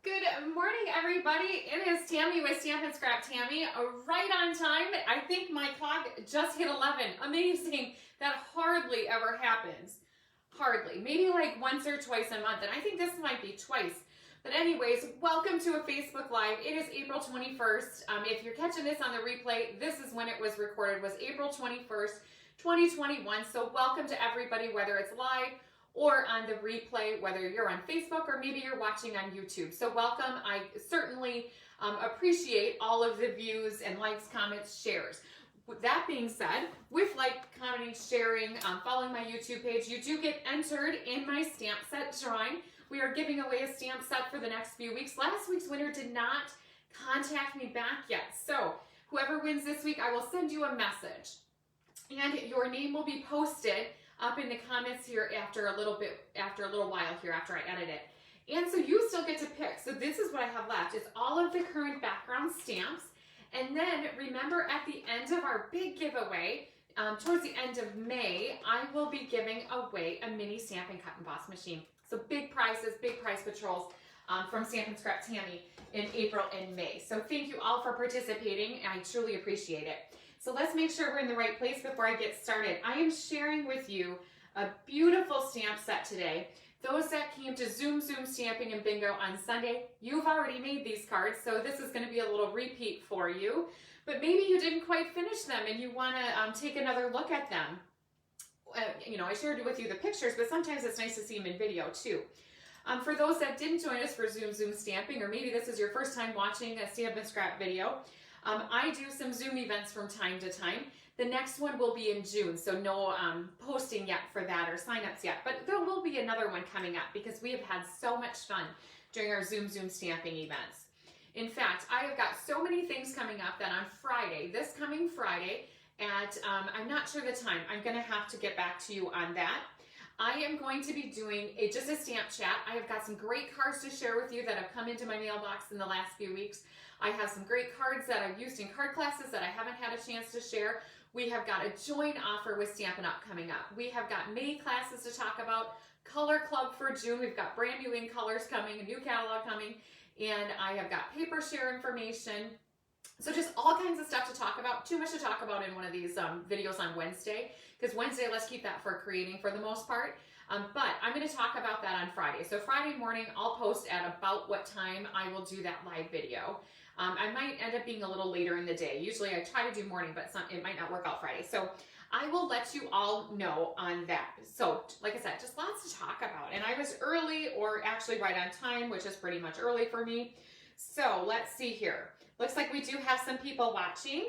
Good morning, everybody. It is Tammy with Stamp and Scrap Tammy, right on time. I think my clock just hit 11. Amazing. That hardly ever happens. Hardly. Maybe like once or twice a month, and I think this might be twice. But anyways, welcome to a Facebook Live. It is April 21st. If you're catching this on the replay, this is when it was recorded, was April 21st, 2021. So welcome to everybody, whether it's live or on the replay, whether you're on Facebook or maybe you're watching on YouTube. So welcome. I certainly appreciate all of the views and likes, comments, shares. With that being said, with like, commenting, sharing, following my YouTube page, you do get entered in my stamp set drawing. We are giving away a stamp set for the next few weeks. Last week's winner did not contact me back yet. So whoever wins this week, I will send you a message. And your name will be posted up in the comments here after a little while here after I edit it. And so you still get to pick. So this is what I have left. It's all of the current background stamps. And then remember at the end of our big giveaway, towards the end of May, I will be giving away a mini Stamp and Cut and Emboss machine. So big prizes, big prize patrols from Stamp and Scrap Tammy in April and May. So thank you all for participating. I truly appreciate it. So let's make sure we're in the right place before I get started. I am sharing with you a beautiful stamp set today. Those that came to Zoom Stamping and Bingo on Sunday, you've already made these cards, so this is going to be a little repeat for you. But maybe you didn't quite finish them and you want to take another look at them. You know, I shared with you the pictures, but sometimes it's nice to see them in video too. For those that didn't join us for Zoom Stamping, or maybe this is your first time watching a Stamp and Scrap video, I do some Zoom events from time to time. The next one will be in June, so no posting yet for that or signups yet, but there will be another one coming up because we have had so much fun during our Zoom stamping events. In fact, I have got so many things coming up that on Friday, this coming Friday, at, I'm not sure the time, I'm gonna have to get back to you on that. I am going to be doing just a stamp chat. I have got some great cards to share with you that have come into my mailbox in the last few weeks. I have some great cards that I've used in card classes that I haven't had a chance to share. We have got a joint offer with Stampin' Up! Coming up. We have got May classes to talk about, Color Club for June. We've got brand new ink colors coming, a new catalog coming, and I have got paper share information. So just all kinds of stuff to talk about. Too much to talk about in one of these videos on Wednesday, because Wednesday, let's keep that for creating for the most part. But I'm going to talk about that on Friday. So Friday morning, I'll post at about what time I will do that live video. I might end up being a little later in the day. Usually I try to do morning, but it might not work out Friday. So I will let you all know on that. So like I said, just lots to talk about. And I was early, or actually right on time, which is pretty much early for me. So let's see here. Looks like we do have some people watching.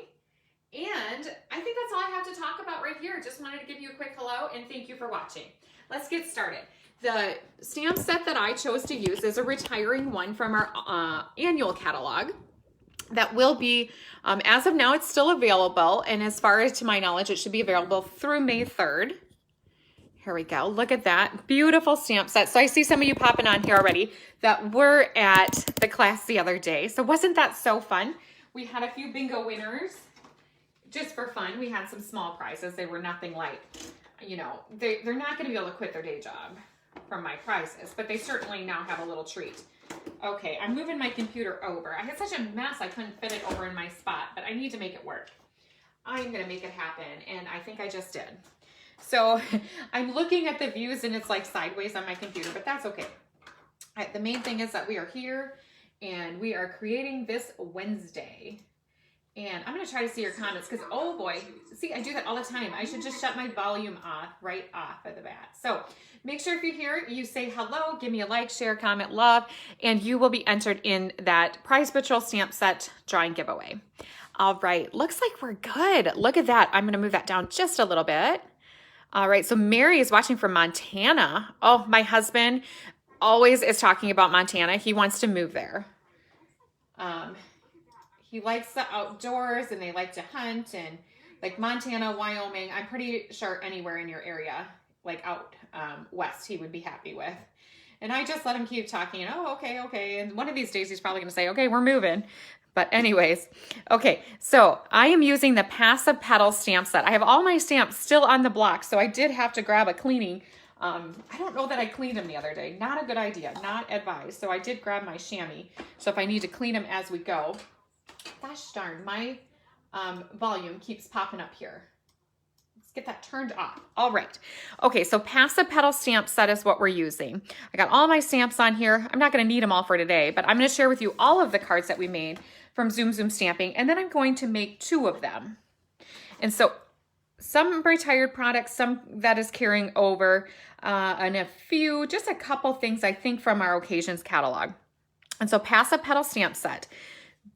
And I think that's all I have to talk about right here. Just wanted to give you a quick hello and thank you for watching. Let's get started. The stamp set that I chose to use is a retiring one from our annual catalog. That will be, as of now, it's still available. And as far as to my knowledge, it should be available through May 3rd. Here we go. Look at that. Beautiful stamp set. So I see some of you popping on here already that were at the class the other day. So wasn't that so fun? We had a few bingo winners just for fun. We had some small prizes. They were nothing like, you know, they're not going to be able to quit their day job from my prizes, but they certainly now have a little treat. Okay, I'm moving my computer over. I had such a mess, I couldn't fit it over in my spot, but I need to make it work. I'm going to make it happen, and I think I just did. So I'm looking at the views, and it's like sideways on my computer, but that's okay. The main thing is that we are here, and we are creating this Wednesday. And I'm going to try to see your comments, because, oh boy, see, I do that all the time. I should just shut my volume off, right off at the bat. So make sure if you're here, you say hello, give me a like, share, comment, love, and you will be entered in that Prize Patrol stamp set drawing giveaway. All right, looks like we're good. Look at that. I'm going to move that down just a little bit. All right, so Mary is watching from Montana. Oh, my husband always is talking about Montana. He wants to move there. He likes the outdoors, and they like to hunt, and like Montana, Wyoming, I'm pretty sure anywhere in your area, like out west, he would be happy with. And I just let him keep talking, and oh, okay. And one of these days he's probably going to say, okay, we're moving. But anyways, okay, so I am using the Passive Petals stamp set. I have all my stamps still on the block, so I did have to grab a cleaning I don't know that I cleaned them the other day. Not a good idea, not advised. So I did grab my chamois. So if I need to clean them as we go, gosh darn, my volume keeps popping up here. Let's get that turned off. All right. Okay, so Pass the Petal stamp set is what we're using. I got all my stamps on here. I'm not going to need them all for today, but I'm going to share with you all of the cards that we made from Zoom Zoom Stamping, and then I'm going to make 2 of them. And so some retired products, some that is carrying over, and a few, just a couple things I think from our occasions catalog. And so Pass the Petal stamp set.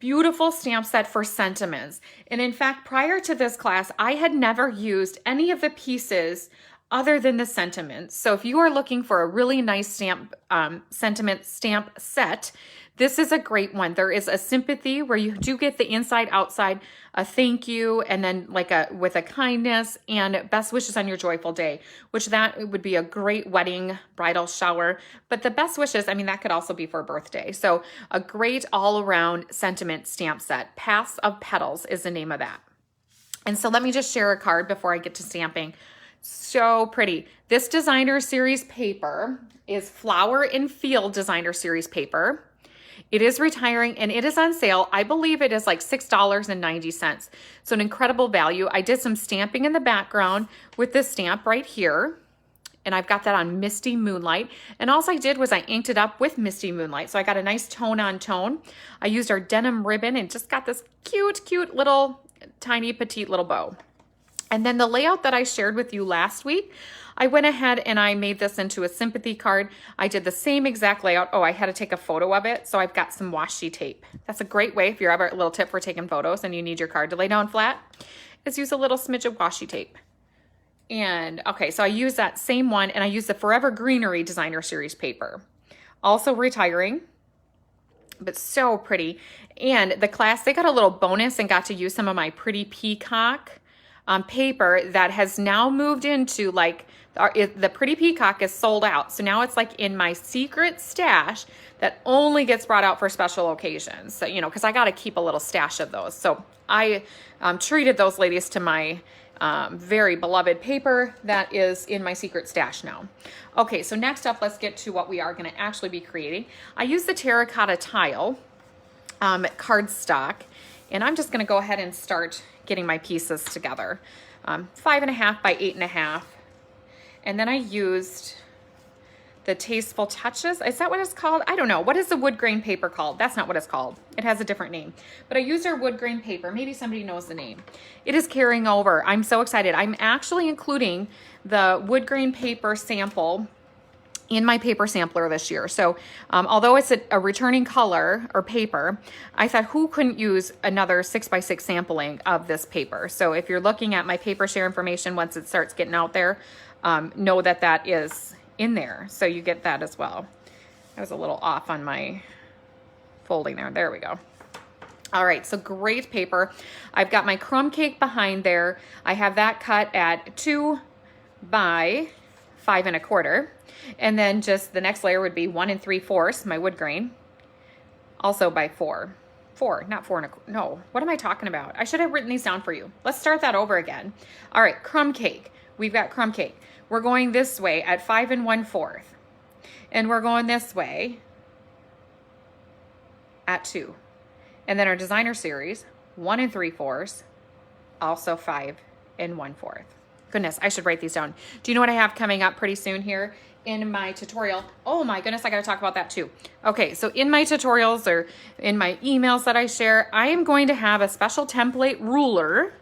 Beautiful stamp set for sentiments. And in fact, prior to this class, I had never used any of the pieces other than the sentiments. So if you are looking for a really nice stamp, sentiment stamp set, this is a great one. There is a sympathy where you do get the inside, outside, a thank you, and then like with a kindness and best wishes on your joyful day, which that would be a great wedding, bridal shower. But the best wishes, I mean, that could also be for a birthday. So a great all around sentiment stamp set. Pass of Petals is the name of that. And so let me just share a card before I get to stamping. So pretty. This designer series paper is Flower and Field designer series paper. It is retiring and it is on sale. I believe it is like $6.90. So an incredible value. I did some stamping in the background with this stamp right here. And I've got that on Misty Moonlight. And all I did was I inked it up with Misty Moonlight. So I got a nice tone on tone. I used our denim ribbon and just got this cute, cute little tiny petite little bow. And then the layout that I shared with you last week, I went ahead and I made this into a sympathy card. I did the same exact layout. Oh, I had to take a photo of it. So I've got some washi tape. That's a great way if you're ever a little tip for taking photos and you need your card to lay down flat, is use a little smidge of washi tape. And okay, so I use that same one and I use the Forever Greenery designer series paper. Also retiring, but so pretty. And the class, they got a little bonus and got to use some of my Pretty Peacock paper that has now moved into like, the Pretty Peacock is sold out. So now it's like in my secret stash that only gets brought out for special occasions. So, you know, because I got to keep a little stash of those. So I treated those ladies to my very beloved paper that is in my secret stash now. Okay, so next up, let's get to what we are going to actually be creating. I use the terracotta tile cardstock, and I'm just going to go ahead and start getting my pieces together. 5.5 by 8.5. And then I used the Tasteful Touches. Is that what it's called? I don't know. What is the wood grain paper called? That's not what it's called. It has a different name. But I used our wood grain paper. Maybe somebody knows the name. It is carrying over. I'm so excited. I'm actually including the wood grain paper sample in my paper sampler this year. So although it's a returning color or paper, I thought who couldn't use another 6x6 sampling of this paper. So if you're looking at my paper share information, once it starts getting out there, know that that is in there. So you get that as well. I was a little off on my folding there. There we go. All right, so great paper. I've got my crumb cake behind there. I have that cut at 2 by 5 1/4. And then just the next layer would be 1 3/4, my wood grain, also by 4, not 4 1/4. No, what am I talking about? I should have written these down for you. Let's start that over again. All right, crumb cake. We've got crumb cake. We're going this way at 5 1/4, and we're going this way at 2. And then our designer series, 1 3/4, also 5 1/4. Goodness, I should write these down. Do you know what I have coming up pretty soon here in my tutorial? Oh my goodness, I got to talk about that too. Okay, so in my tutorials or in my emails that I share, I am going to have a special template ruler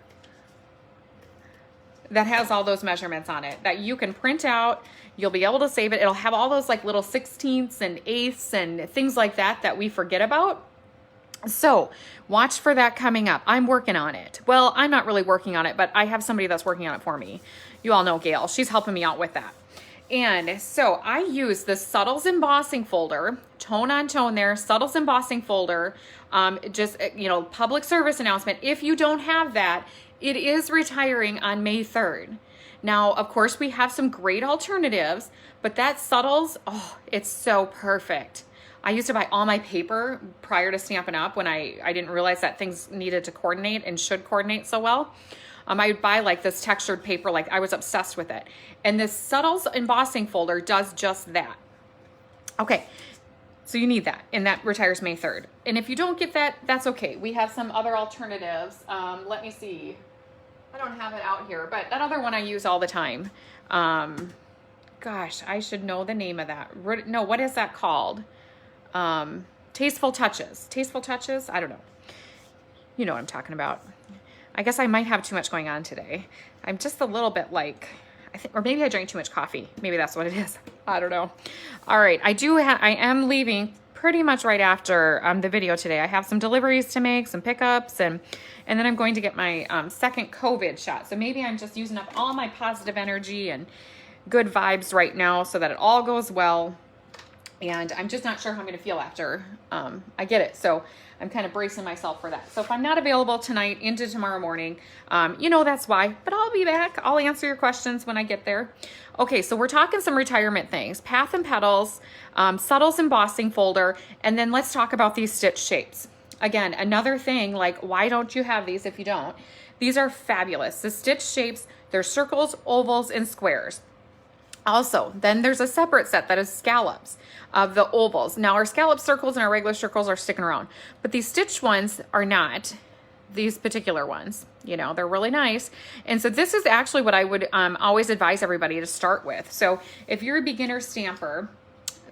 that has all those measurements on it that you can print out. You'll be able to save it. It'll have all those like little 16ths and 8ths and things like that that we forget about. So watch for that coming up. I'm working on it. Well, I'm not really working on it, but I have somebody that's working on it for me. You all know Gail. She's helping me out with that. And so I use the Subtles embossing folder, tone on tone there, Subtles embossing folder, just, you know, public service announcement. If you don't have that, it is retiring on May 3rd. Now, of course, we have some great alternatives, but that Subtles, oh, it's so perfect. I used to buy all my paper prior to Stampin' Up! When I didn't realize that things needed to coordinate and should coordinate so well. I would buy like this textured paper, like I was obsessed with it. And this Subtles embossing folder does just that. Okay, so you need that, and that retires May 3rd. And if you don't get that, that's okay. We have some other alternatives. Let me see. I don't have it out here, but that other one I use all the time. Gosh, I should know the name of that. No, what is that called? Tasteful Touches. Tasteful Touches? I don't know. You know what I'm talking about. I guess I might have too much going on today. I'm just a little bit like, I think, or maybe I drank too much coffee. Maybe that's what it is. I don't know. All right, I am leaving pretty much right after the video today. I have some deliveries to make, some pickups, and then I'm going to get my second COVID shot. So maybe I'm just using up all my positive energy and good vibes right now so that it all goes well. And I'm just not sure how I'm going to feel after I get it. So I'm kind of bracing myself for that. So if I'm not available tonight into tomorrow morning, you know that's why. But I'll be back. I'll answer your questions when I get there. Okay, so we're talking some retirement things. Path and Petals, Subtles embossing folder, and then let's talk about these stitch shapes. Again, another thing, like why don't you have these if you don't? These are fabulous. The stitch shapes, they're circles, ovals, and squares. Also, then there's a separate set that is scallops of the ovals. Now our scallop circles and our regular circles are sticking around, but these stitched ones are not. These particular ones, you know, they're really nice. And so this is actually what I would always advise everybody to start with. So if you're a beginner stamper,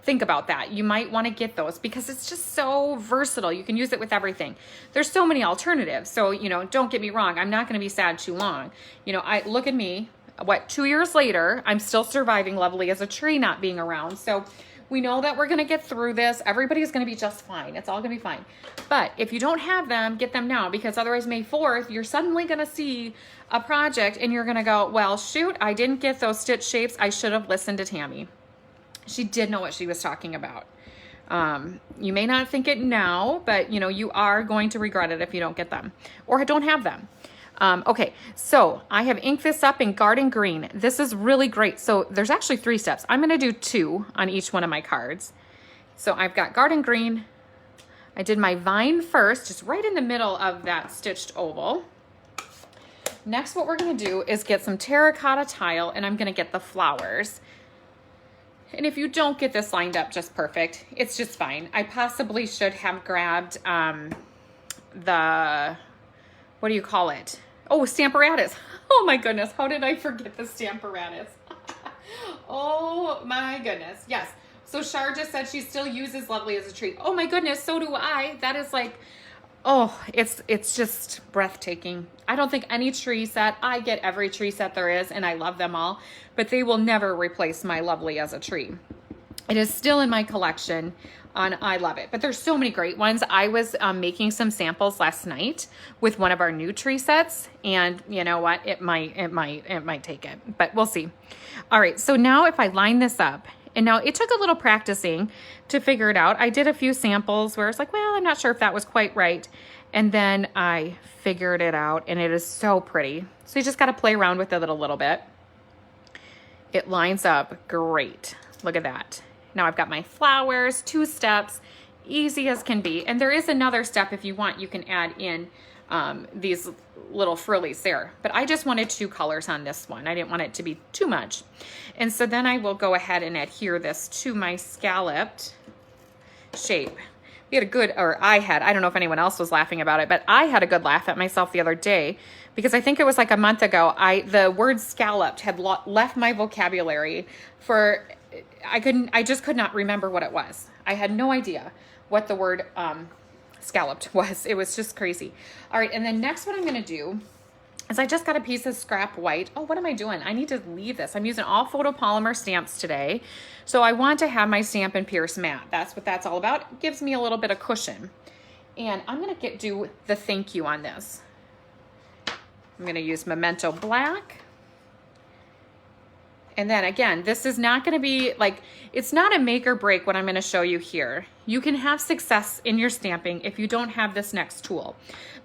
think about that. You might want to get those because it's just so versatile. You can use it with everything. There's so many alternatives. So, you know, don't get me wrong. I'm not going to be sad too long. You know, look at me. What, 2 years later, I'm still surviving Lovely as a Tree not being around. So we know that we're going to get through this. Everybody's going to be just fine. It's all going to be fine. But if you don't have them, get them now, because otherwise May 4th, you're suddenly going to see a project and you're going to go, well, shoot, I didn't get those stitch shapes. I should have listened to Tammy. She did know what she was talking about. You may not think it now, but you know, you are going to regret it if you don't get them or don't have them. Okay, so I have inked this up in Garden Green. This is really great. So there's actually 3 steps. I'm going to do 2 on each one of my cards. So I've got Garden Green. I did my vine first, just right in the middle of that stitched oval. Next, what we're going to do is get some terracotta tile, and I'm going to get the flowers. And if you don't get this lined up just perfect, it's just fine. I possibly should have grabbed the, what do you call it? Oh, Stamparatus. Oh my goodness, how did I forget the Stamparatus? Oh my goodness, yes. So Char just said she still uses Lovely as a Tree. Oh my goodness, so do I. That is like, oh, it's just breathtaking. I don't think any tree set, I get every tree set there is and I love them all, but they will never replace my Lovely as a Tree. It is still in my collection and I love it, but there's so many great ones. I was making some samples last night with one of our new tree sets, and you know what? It might take it, but we'll see. All right, so now if I line this up, and now it took a little practicing to figure it out. I did a few samples where it's like, well, I'm not sure if that was quite right. And then I figured it out and it is so pretty. So you just got to play around with it a little bit. It lines up great. Look at that. Now I've got my flowers, 2 steps, easy as can be. And there is another step if you want, you can add in these little frillies there. But I just wanted 2 colors on this one. I didn't want it to be too much. And so then I will go ahead and adhere this to my scalloped shape. We had a good, or I don't know if anyone else was laughing about it, but I had a good laugh at myself the other day because I think it was like a month ago, the word scalloped had left my vocabulary for, I just could not remember what it was. I had no idea what the word scalloped was. It was just crazy. All right, and then next what I'm gonna do is I just got a piece of scrap white. Oh, what am I doing? I need to leave this. I'm using all photopolymer stamps today. So I want to have my Stampin' Pierce mat. That's what that's all about. It gives me a little bit of cushion. And I'm gonna do the thank you on this. I'm gonna use Memento Black. And then again, this is not gonna be like, it's not a make or break what I'm gonna show you here. You can have success in your stamping if you don't have this next tool,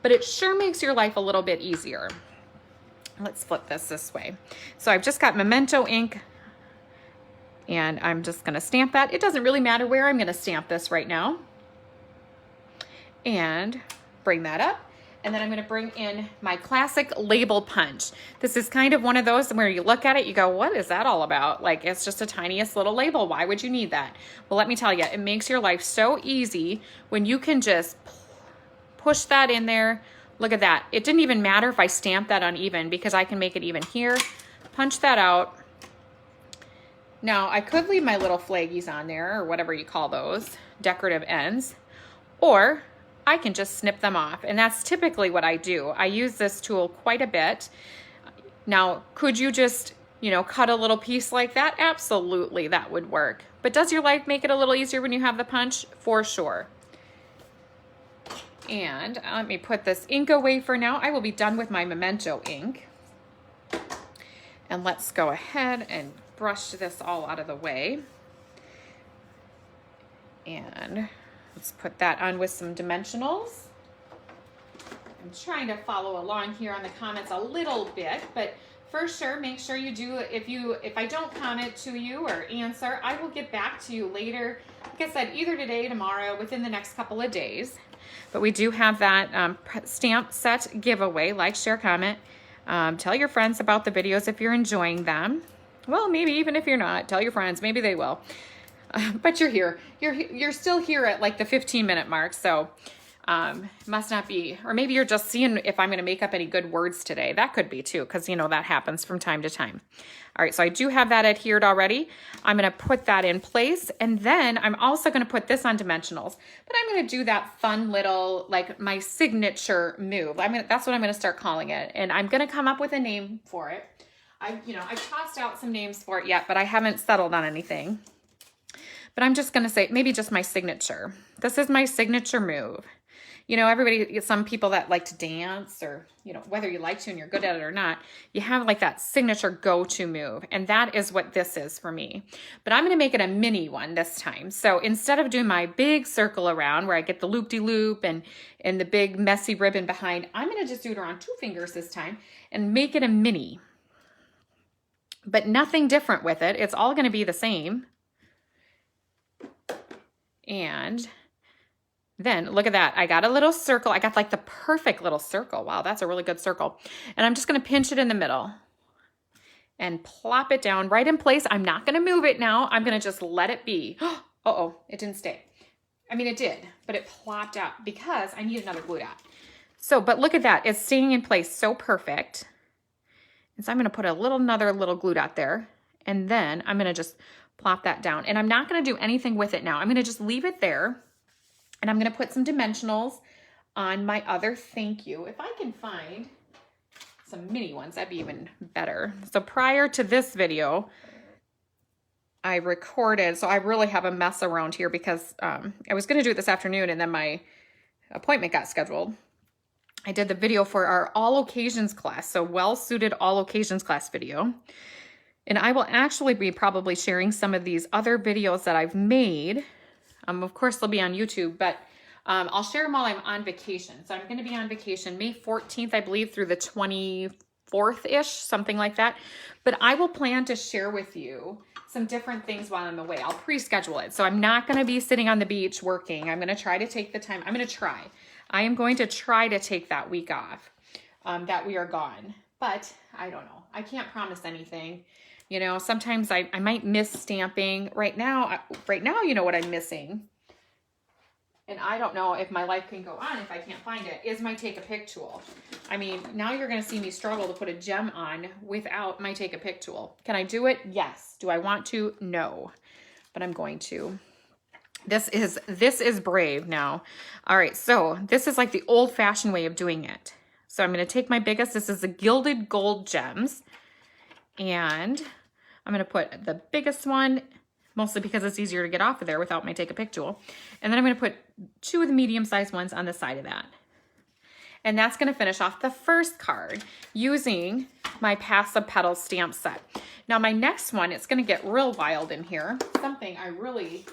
but it sure makes your life a little bit easier. Let's flip this way. So I've just got Memento ink and I'm just gonna stamp that. It doesn't really matter where I'm gonna stamp this right now. And bring that up. And then I'm gonna bring in my classic label punch. This is kind of one of those where you look at it, you go, what is that all about? Like, it's just the tiniest little label. Why would you need that? Well, let me tell you, it makes your life so easy when you can just push that in there. Look at that. It didn't even matter if I stamped that uneven because I can make it even here. Punch that out. Now, I could leave my little flaggies on there or whatever you call those, decorative ends, or I can just snip them off. And that's typically what I do. I use this tool quite a bit. Now, could you just, you know, cut a little piece like that? Absolutely, that would work. But does your life make it a little easier when you have the punch? For sure. And let me put this ink away for now. I will be done with my Memento ink. And let's go ahead and brush this all out of the way. And let's put that on with some dimensionals. I'm trying to follow along here on the comments a little bit, but for sure, make sure you do. If I don't comment to you or answer, I will get back to you later. Like I said, either today, tomorrow, within the next couple of days. But we do have that stamp set giveaway. Like, share, comment. Tell your friends about the videos if you're enjoying them. Well, maybe even if you're not, tell your friends. Maybe they will. But you're here. You're still here at like the 15-minute mark, so must not be. Or maybe you're just seeing if I'm going to make up any good words today. That could be too, because, you know, that happens from time to time. All right, so I do have that adhered already. I'm going to put that in place, and then I'm also going to put this on dimensionals. But I'm going to do that fun little, like, my signature move. That's what I'm going to start calling it, and I'm going to come up with a name for it. I tossed out some names for it yet, but I haven't settled on anything. But I'm just going to say maybe just my signature. This is my signature move. You know, some people that like to dance, or, you know, whether you like to and you're good at it or not, you have like that signature go-to move. And that is what this is for me. But I'm going to make it a mini one this time. So instead of doing my big circle around where I get the loop-de-loop and the big messy ribbon behind, I'm going to just do it around 2 fingers this time and make it a mini. But nothing different with it. It's all going to be the same. And then look at that. I got a little circle. I got like the perfect little circle. Wow, that's a really good circle. And I'm just going to pinch it in the middle and plop it down right in place. I'm not going to move it now. I'm going to just let it be. Uh-oh, it didn't stay. I mean, it did, but it plopped out because I need another glue dot. So, but look at that. It's staying in place so perfect. And so I'm going to put another little glue dot there. And then I'm going to just plop that down. And I'm not going to do anything with it now. I'm going to just leave it there. And I'm going to put some dimensionals on my other thank you. If I can find some mini ones, that'd be even better. So prior to this video, I recorded, so I really have a mess around here because I was going to do it this afternoon and then my appointment got scheduled. I did the video for our all occasions class, so well-suited all occasions class video. And I will actually be probably sharing some of these other videos that I've made. Of course, they'll be on YouTube, but I'll share them while I'm on vacation. So I'm going to be on vacation May 14th, I believe, through the 24th-ish, something like that. But I will plan to share with you some different things while I'm away. I'll pre-schedule it. So I'm not going to be sitting on the beach working. I'm going to try to take the time. I am going to try to take that week off that we are gone. But I don't know. I can't promise anything. You know, sometimes I might miss stamping. Right now, you know what I'm missing. And I don't know if my life can go on if I can't find it, is my Take a Pic tool. I mean, now you're going to see me struggle to put a gem on without my Take a Pic tool. Can I do it? Yes. Do I want to? No. But I'm going to. This is brave now. All right, so this is like the old-fashioned way of doing it. So I'm going to take my biggest. This is the Gilded Gold Gems. And I'm going to put the biggest one, mostly because it's easier to get off of there without my Take a Pic tool. And then I'm going to put 2 of the medium-sized ones on the side of that. And that's going to finish off the first card using my Passive Petals stamp set. Now my next one, it's going to get real wild in here. Something I really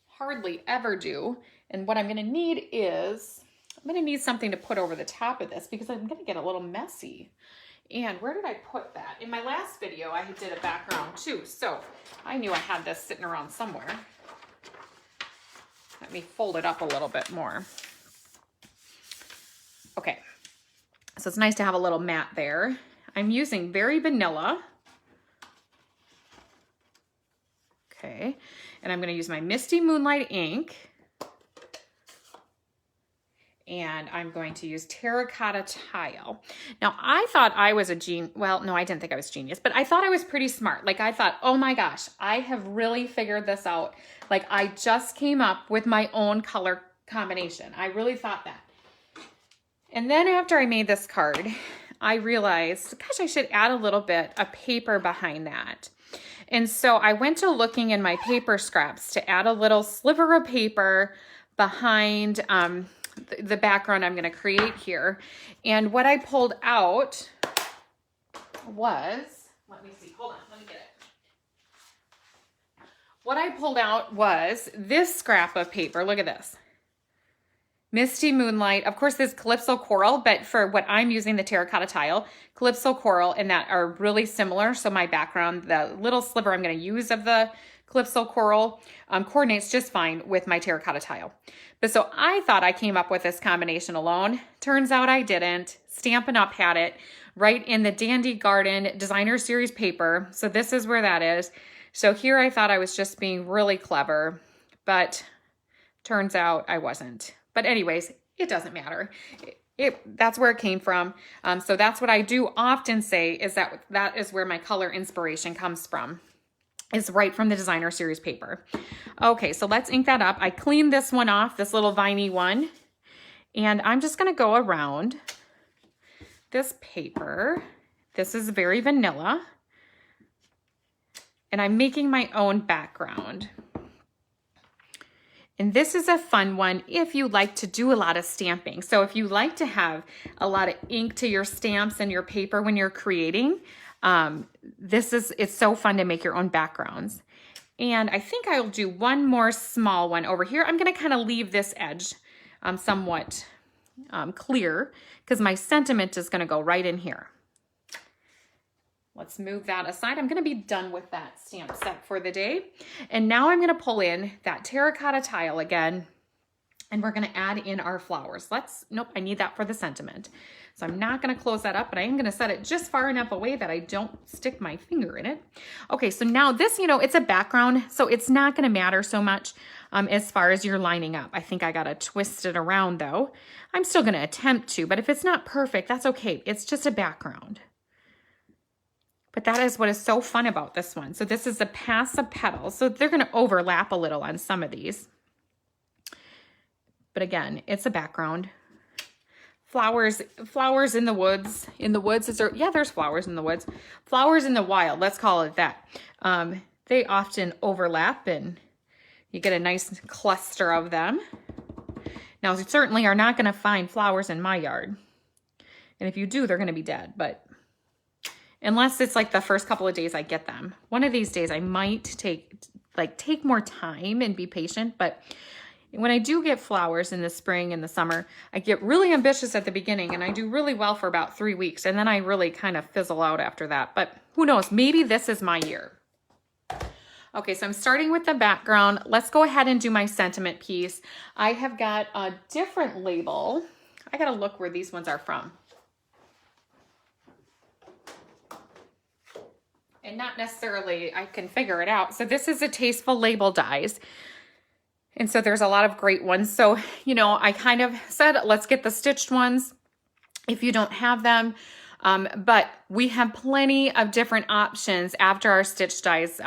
hardly ever do. And what I'm going to need is, I'm going to need something to put over the top of this because I'm going to get a little messy. And where did I put that? In my last video, I did a background too. So I knew I had this sitting around somewhere. Let me fold it up a little bit more. Okay, so it's nice to have a little mat there. I'm using Very Vanilla. Okay, and I'm going to use my Misty Moonlight ink. And I'm going to use Terracotta Tile. Now, I thought I was a genius. Well, no, I didn't think I was genius, but I thought I was pretty smart. Like, I thought, oh my gosh, I have really figured this out. Like, I just came up with my own color combination. I really thought that. And then after I made this card, I realized, gosh, I should add a little bit of paper behind that. And so I went to looking in my paper scraps to add a little sliver of paper behind the background I'm going to create here. And what I pulled out was, let me see, hold on, let me get it. What I pulled out was this scrap of paper. Look at this. Misty Moonlight. Of course, this Calypso Coral, but for what I'm using, the Terracotta Tile, Calypso Coral, and that are really similar. So my background, the little sliver I'm going to use of the Calypso Coral coordinates just fine with my Terracotta Tile. But so I thought I came up with this combination alone. Turns out I didn't. Stampin' Up! Had it right in the Dandy Garden Designer Series paper. So this is where that is. So here I thought I was just being really clever, but turns out I wasn't. But anyways, it doesn't matter. That's where it came from. So that's what I do often say, is that is where my color inspiration comes from. Is right from the Designer Series paper. Okay, so let's ink that up. I cleaned this one off, this little viney one. And I'm just gonna go around this paper. This is Very Vanilla. And I'm making my own background. And this is a fun one if you like to do a lot of stamping. So if you like to have a lot of ink to your stamps and your paper when you're creating, it's so fun to make your own backgrounds. And I think I'll do one more small one over here. I'm going to kind of leave this edge somewhat clear because my sentiment is going to go right in here. Let's move that aside. I'm going to be done with that stamp set for the day. And now I'm going to pull in that Terracotta Tile again, and we're going to add in our flowers. Nope, I need that for the sentiment. So I'm not going to close that up, but I am going to set it just far enough away that I don't stick my finger in it. Okay, so now this, it's a background, so it's not going to matter so much as far as you're lining up. I think I got to twist it around though. I'm still going to attempt to, but if it's not perfect, that's okay. It's just a background. But that is what is so fun about this one. So this is a pass of petals. So they're going to overlap a little on some of these. But again, it's a background. Flowers in the woods. In the woods, there's flowers in the woods. Flowers in the wild, let's call it that. They often overlap and you get a nice cluster of them. Now, you certainly are not going to find flowers in my yard. And if you do, they're going to be dead. But unless it's like the first couple of days I get them. One of these days I might take more time and be patient, but when I do get flowers in the spring and the summer, I get really ambitious at the beginning and I do really well for about 3 weeks and then I really kind of fizzle out after that. But who knows, maybe this is my year. Okay, so I'm starting with the background. Let's go ahead and do my sentiment piece. I have got a different label. I gotta look where these ones are from. And not necessarily, I can figure it out. So this is a Tasteful Label Dies. And so there's a lot of great ones. So, I kind of said, let's get the stitched ones if you don't have them. But we have plenty of different options after our stitch dies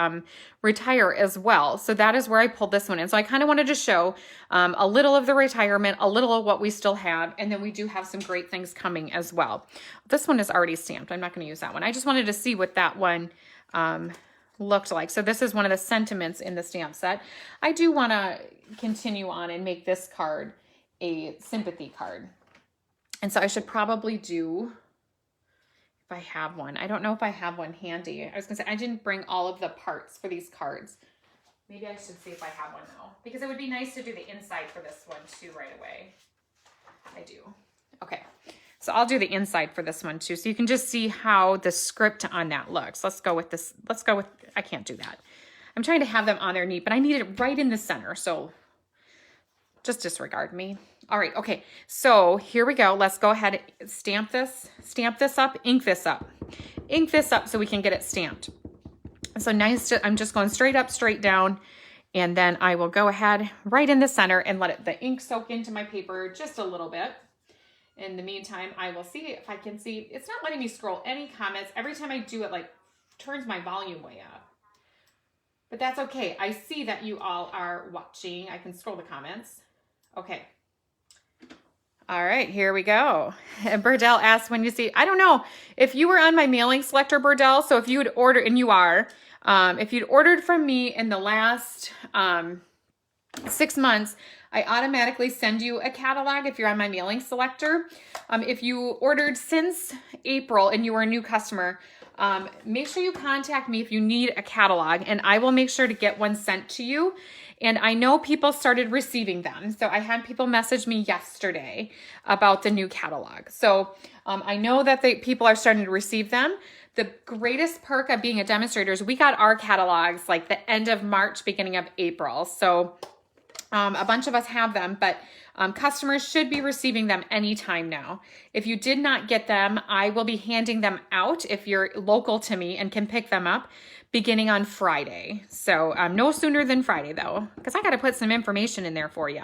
retire as well. So that is where I pulled this one in. So I kind of wanted to show a little of the retirement, a little of what we still have, and then we do have some great things coming as well. This one is already stamped. I'm not going to use that one. I just wanted to see what that one looked like. So this is one of the sentiments in the stamp set. I do want to continue on and make this card a sympathy card. And so I should probably do, if I have one. I don't know if I have one handy. I was going to say, I didn't bring all of the parts for these cards. Maybe I should see if I have one though, because it would be nice to do the inside for this one too right away. I do. Okay. So I'll do the inside for this one too. So you can just see how the script on that looks. Let's go with this. Let's go with, I can't do that. I'm trying to have them on there neat, but I need it right in the center. So just disregard me. All right, okay, so here we go. Let's go ahead and stamp this up, ink this up so we can get it stamped. So nice, I'm just going straight up, straight down, and then I will go ahead right in the center and let the ink soak into my paper just a little bit. In the meantime, I will see if I can see, it's not letting me scroll any comments. Every time I do it, like, turns my volume way up. But that's okay. I see that you all are watching. I can scroll the comments. Okay. All right, here we go. And Burdell asked when you see, I don't know if you were on my mailing selector, Burdell. So if you would order, and you are, if you'd ordered from me in the last 6 months, I automatically send you a catalog if you're on my mailing selector. If you ordered since April and you were a new customer, make sure you contact me if you need a catalog, and I will make sure to get one sent to you. And I know people started receiving them. So I had people message me yesterday about the new catalog. So I know that people are starting to receive them. The greatest perk of being a demonstrator is we got our catalogs like the end of March, beginning of April. So a bunch of us have them, but customers should be receiving them anytime now. If you did not get them, I will be handing them out if you're local to me and can pick them up beginning on Friday. So no sooner than Friday though, because I got to put some information in there for you.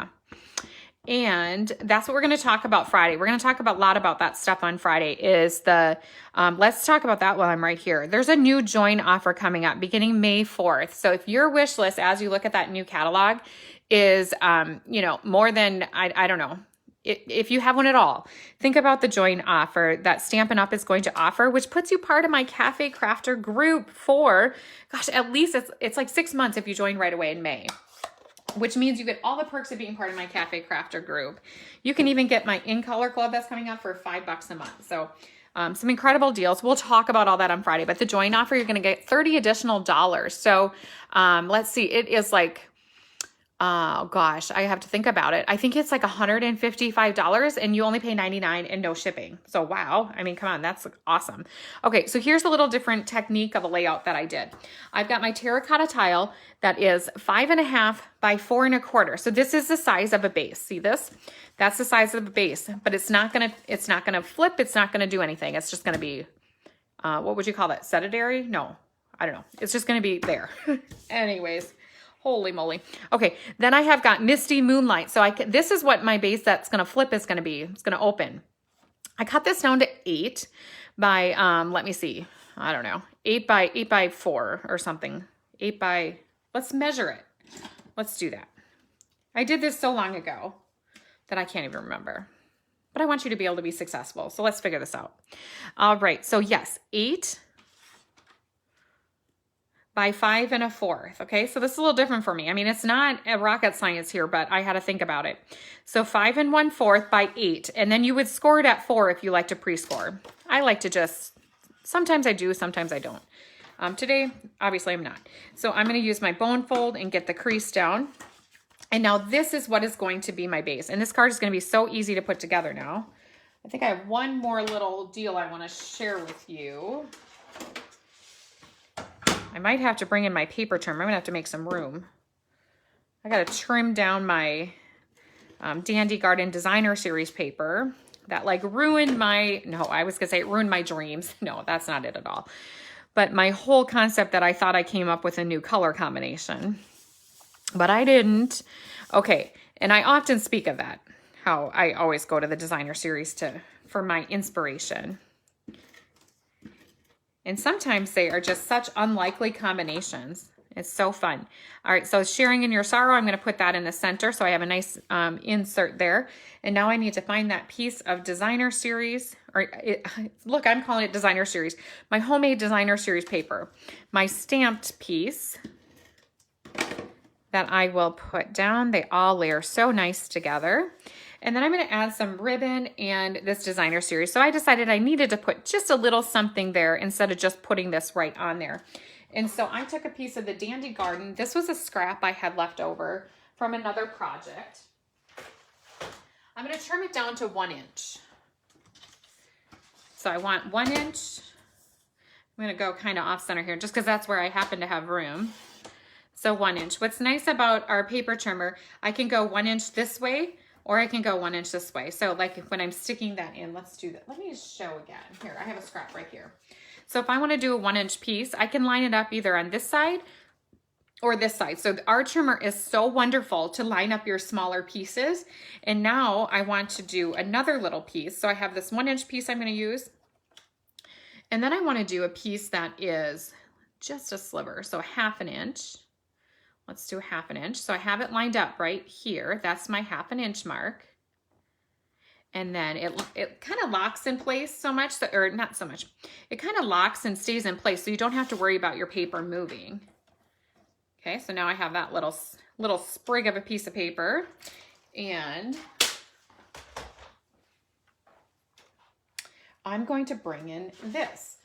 And that's what we're going to talk about Friday. We're going to talk a lot about that stuff on Friday is let's talk about that while I'm right here. There's a new join offer coming up beginning May 4th. So if your wish list, as you look at that new catalog, is, more than, I don't know, if you have one at all, think about the join offer that Stampin' Up! Is going to offer, which puts you part of my Cafe Crafter group for, gosh, at least it's like 6 months if you join right away in May, which means you get all the perks of being part of my Cafe Crafter group. You can even get my In Color Club that's coming up for $5 a month. So some incredible deals. We'll talk about all that on Friday, but the join offer, you're going to get $30 additional. So let's see, it is like, oh gosh, I have to think about it. I think it's like $155 and you only pay $99 and no shipping. So wow, I mean, come on, that's awesome. Okay, so here's a little different technique of a layout that I did. I've got my terracotta tile that is 5.5 by 4 1/4. So this is the size of a base. See this? That's the size of a base, but it's not gonna flip. It's not gonna do anything. It's just gonna be, what would you call that? Sedentary? No, I don't know. It's just gonna be there. Anyways. Holy moly. Okay, then I have got Misty Moonlight. So this is what my base that's going to flip is going to be. It's going to open. I cut this down to 8 by, let me see. I don't know. 8 by 4 or something. 8 by, let's measure it. Let's do that. I did this so long ago that I can't even remember. But I want you to be able to be successful. So let's figure this out. All right, so yes, 8 by 5 1/4. Okay, so this is a little different for me. I mean, it's not a rocket science here, but I had to think about it. So 5 1/4 by 8, and then you would score it at 4 if you like to pre-score. I like to just, sometimes I do, sometimes I don't. Today, obviously I'm not. So I'm going to use my bone fold and get the crease down. And now this is what is going to be my base. And this card is going to be so easy to put together now. I think I have one more little deal I want to share with you. I might have to bring in my paper trim. I'm going to have to make some room. I got to trim down my Dandy Garden Designer Series paper that like ruined my, no, I was going to say it ruined my dreams. No, that's not it at all. But my whole concept that I thought I came up with a new color combination, but I didn't. Okay, and I often speak of that, how I always go to the Designer Series for my inspiration. And sometimes they are just such unlikely combinations. It's so fun. All right, so sharing in your sorrow, I'm going to put that in the center so I have a nice insert there. And now I need to find that piece of Designer Series. Look, I'm calling it Designer Series. My homemade Designer Series paper. My stamped piece that I will put down. They all layer so nice together. And then I'm going to add some ribbon and this Designer Series. So I decided I needed to put just a little something there instead of just putting this right on there. And so I took a piece of the Dandy Garden. This was a scrap I had left over from another project. I'm going to trim it down to 1 inch. So I want 1 inch. I'm going to go kind of off center here just because that's where I happen to have room. So 1 inch. What's nice about our paper trimmer, I can go 1 inch this way, or I can go 1 inch this way. So like when I'm sticking that in, let's do that. Let me just show again. Here, I have a scrap right here. So if I want to do a 1 inch piece, I can line it up either on this side or this side. So our trimmer is so wonderful to line up your smaller pieces. And now I want to do another little piece. So I have this 1 inch piece I'm going to use. And then I want to do a piece that is just a sliver. So 1/2 inch. Let's do 1/2 inch. So I have it lined up right here. That's my 1/2 inch mark. And then it kind of locks in place so much, that, or not so much. It kind of locks and stays in place, so you don't have to worry about your paper moving. Okay, so now I have that little sprig of a piece of paper, and I'm going to bring in this.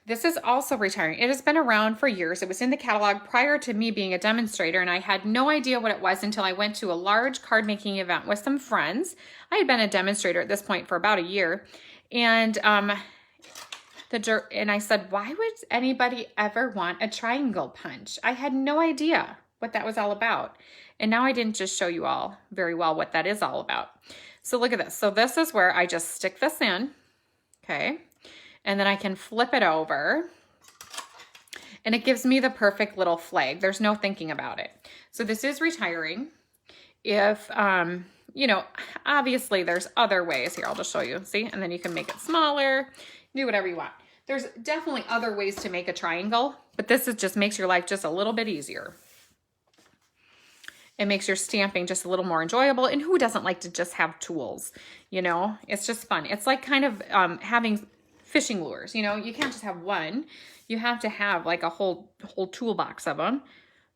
This is also retiring. It has been around for years. It was in the catalog prior to me being a demonstrator, and I had no idea what it was until I went to a large card making event with some friends. I had been a demonstrator at this point for about a year, and I said, why would anybody ever want a triangle punch? I had no idea what that was all about. And now I didn't just show you all very well what that is all about. So look at this. So this is where I just stick this in, okay? And then I can flip it over, and it gives me the perfect little flag. There's no thinking about it. So this is retiring. If, you know, obviously there's other ways. Here, I'll just show you, see? And then you can make it smaller, do whatever you want. There's definitely other ways to make a triangle, but this is just makes your life just a little bit easier. It makes your stamping just a little more enjoyable. And who doesn't like to just have tools? You know, it's just fun. It's like kind of having fishing lures. You know, you can't just have one. You have to have like a whole toolbox of them,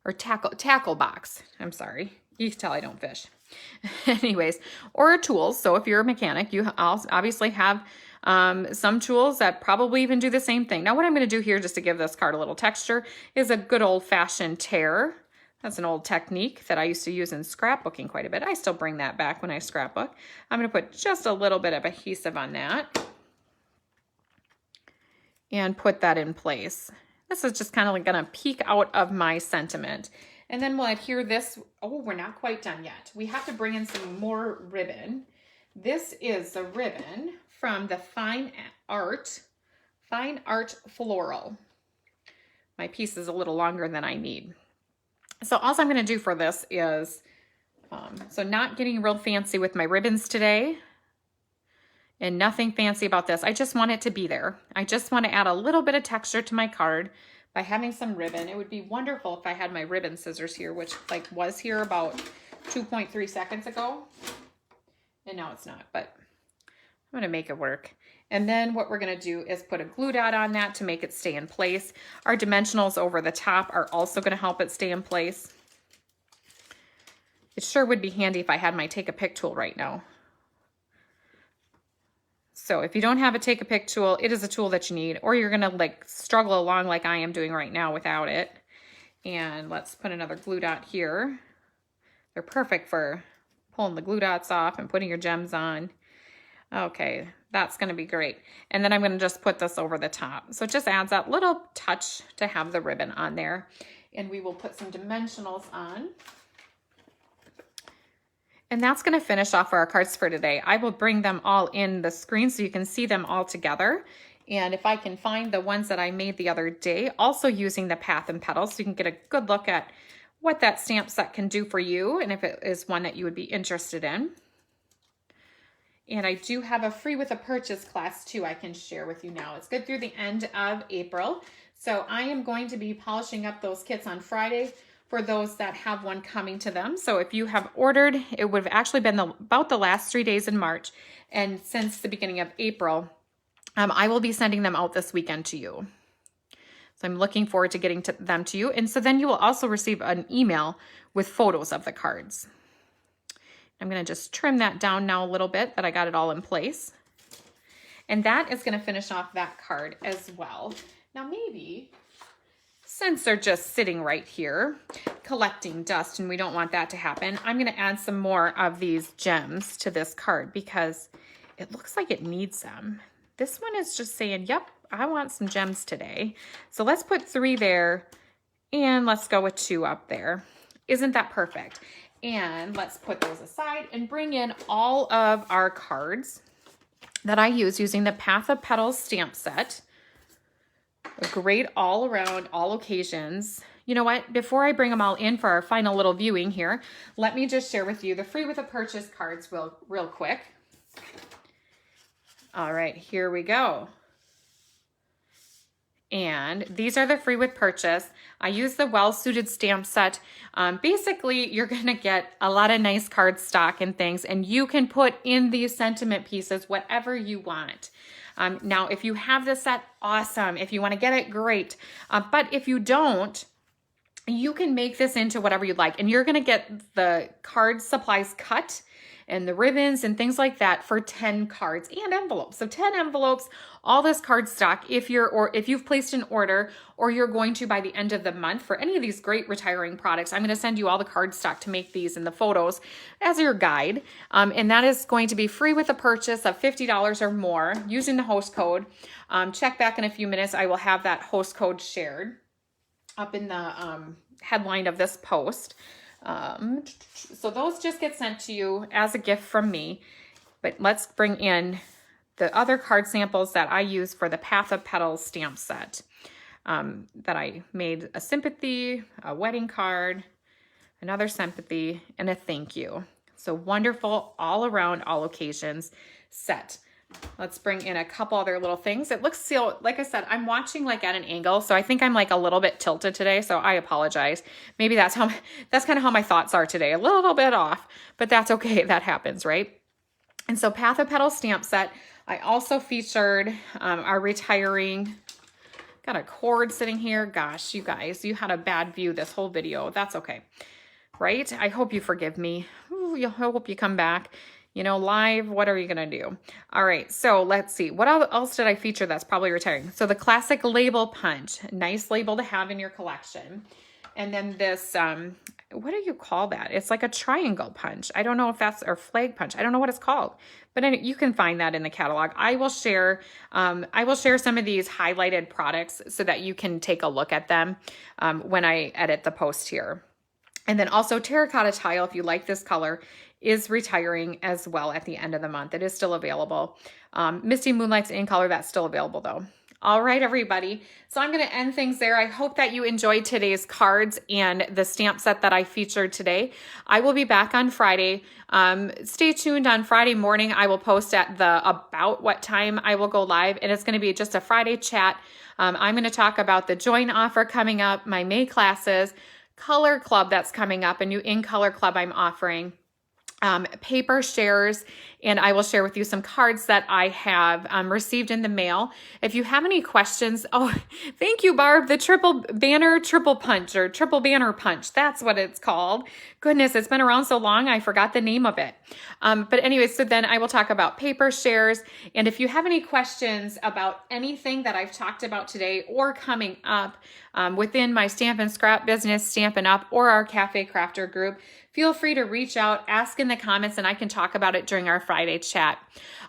or tackle box. I'm sorry. You can tell I don't fish. Anyways, or tools. So if you're a mechanic, you obviously have some tools that probably even do the same thing. Now what I'm going to do here, just to give this card a little texture, is a good old-fashioned tear. That's an old technique that I used to use in scrapbooking quite a bit. I still bring that back when I scrapbook. I'm going to put just a little bit of adhesive on that and put that in place. This is just kind of like going to peek out of my sentiment. And then we'll adhere this. Oh, we're not quite done yet. We have to bring in some more ribbon. This is the ribbon from the Fine Art Floral. My piece is a little longer than I need. So all I'm going to do for this is, so not getting real fancy with my ribbons today, and nothing fancy about this. I just want it to be there. I just want to add a little bit of texture to my card by having some ribbon. It would be wonderful if I had my ribbon scissors here, which like was here about 2.3 seconds ago. And now it's not, but I'm going to make it work. And then what we're going to do is put a glue dot on that to make it stay in place. Our dimensionals over the top are also going to help it stay in place. It sure would be handy if I had my take a pick tool right now. So if you don't have a take a pick tool, it is a tool that you need, or you're going to like struggle along like I am doing right now without it. And let's put another glue dot here. They're perfect for pulling the glue dots off and putting your gems on. Okay, that's going to be great. And then I'm going to just put this over the top. So it just adds that little touch to have the ribbon on there. And we will put some dimensionals on. And that's going to finish off our cards for today. I will bring them all in the screen so you can see them all together. And if I can find the ones that I made the other day, also using the Path and Petals, so you can get a good look at what that stamp set can do for you, and if it is one that you would be interested in. And I do have a free with a purchase class too I can share with you now. It's good through the end of April. So I am going to be polishing up those kits on Friday for those that have one coming to them. So if you have ordered, it would have actually been about the last 3 days in March. And since the beginning of April, I will be sending them out this weekend to you. So I'm looking forward to getting them to you. And so then you will also receive an email with photos of the cards. I'm going to just trim that down now a little bit that I got it all in place. And that is going to finish off that card as well. Now maybe, since they're just sitting right here collecting dust and we don't want that to happen, I'm going to add some more of these gems to this card because it looks like it needs them. This one is just saying, yep, I want some gems today. So let's put 3 there And let's go with 2 up there. Isn't that perfect? And let's put those aside and bring in all of our cards that I use using the Path of Petals stamp set. A great all around, all occasions. You know what? Before I bring them all in for our final little viewing here, let me just share with you the free with a purchase cards real quick. All right, here we go. And these are the free with purchase. I use the well-suited stamp set. Basically, you're going to get a lot of nice card stock and things, and you can put in these sentiment pieces whatever you want. Now, if you have this set, awesome. If you want to get it, great. But if you don't, you can make this into whatever you'd like, and you're going to get the card supplies cut and the ribbons and things like that for 10 cards and envelopes. So 10 envelopes, all this card stock if you've placed an order or you're going to by the end of the month for any of these great retiring products. I'm going to send you all the card stock to make these and the photos as your guide. And that is going to be free with a purchase of $50 or more using the host code. Check back in a few minutes. I will have that host code shared up in the headline of this post. So those just get sent to you as a gift from me. But let's bring in the other card samples that I use for the Path of Petals stamp set. That I made a sympathy, a wedding card, another sympathy, and a thank you. So wonderful all around, all occasions set. Let's bring in a couple other little things. It looks so, like I said, I'm watching like at an angle, so I think I'm like a little bit tilted today, so I apologize. Maybe that's kind of how my thoughts are today, a little bit off, but that's okay. That happens, right? And so Path of Petals stamp set. I also featured our retiring, got a cord sitting here. Gosh, you guys, you had a bad view this whole video. That's okay, right? I hope you forgive me. Ooh, I hope you come back. You know, live, what are you going to do? All right, so let's see. What else did I feature that's probably retiring? So the classic label punch, nice label to have in your collection. And then this, what do you call that? It's like a triangle punch. I don't know if that's, or flag punch. I don't know what it's called, but you can find that in the catalog. I will share some of these highlighted products so that you can take a look at them when I edit the post here. And then also terracotta tile, if you like this color, is retiring as well at the end of the month. It is still available. Misty Moonlight's in color, that's still available though. All right, everybody. So I'm going to end things there. I hope that you enjoyed today's cards and the stamp set that I featured today. I will be back on Friday. Stay tuned on Friday morning. I will post at about what time I will go live, and it's going to be just a Friday chat. I'm going to talk about the join offer coming up, my May classes, color club that's coming up, a new in color club I'm offering. Paper shares, and I will share with you some cards that I have received in the mail. If you have any questions, oh, thank you, Barb, the triple banner punch. That's what it's called. Goodness, it's been around so long, I forgot the name of it. But anyway, so then I will talk about paper shares. And if you have any questions about anything that I've talked about today or coming up within my Stamp and Scrap business, Stampin' Up, or our Cafe Crafter group, feel free to reach out, ask in the comments, and I can talk about it during our Friday chat.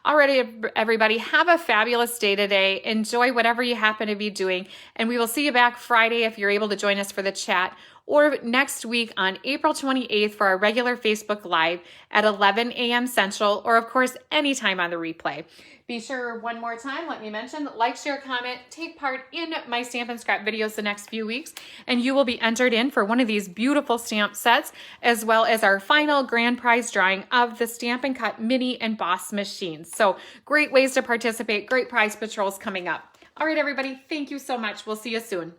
Alrighty, everybody, have a fabulous day today. Enjoy whatever you happen to be doing, and we will see you back Friday if you're able to join us for the chat, or next week on April 28th for our regular Facebook Live at 11 a.m. Central, or of course, anytime on the replay. Be sure one more time, let me mention, like, share, comment, take part in my Stamp and Scrap videos the next few weeks, and you will be entered in for one of these beautiful stamp sets, as well as our final grand prize drawing of the Stampin' Cut Mini and Boss machines. So great ways to participate, great prize patrols coming up. All right, everybody, thank you so much. We'll see you soon.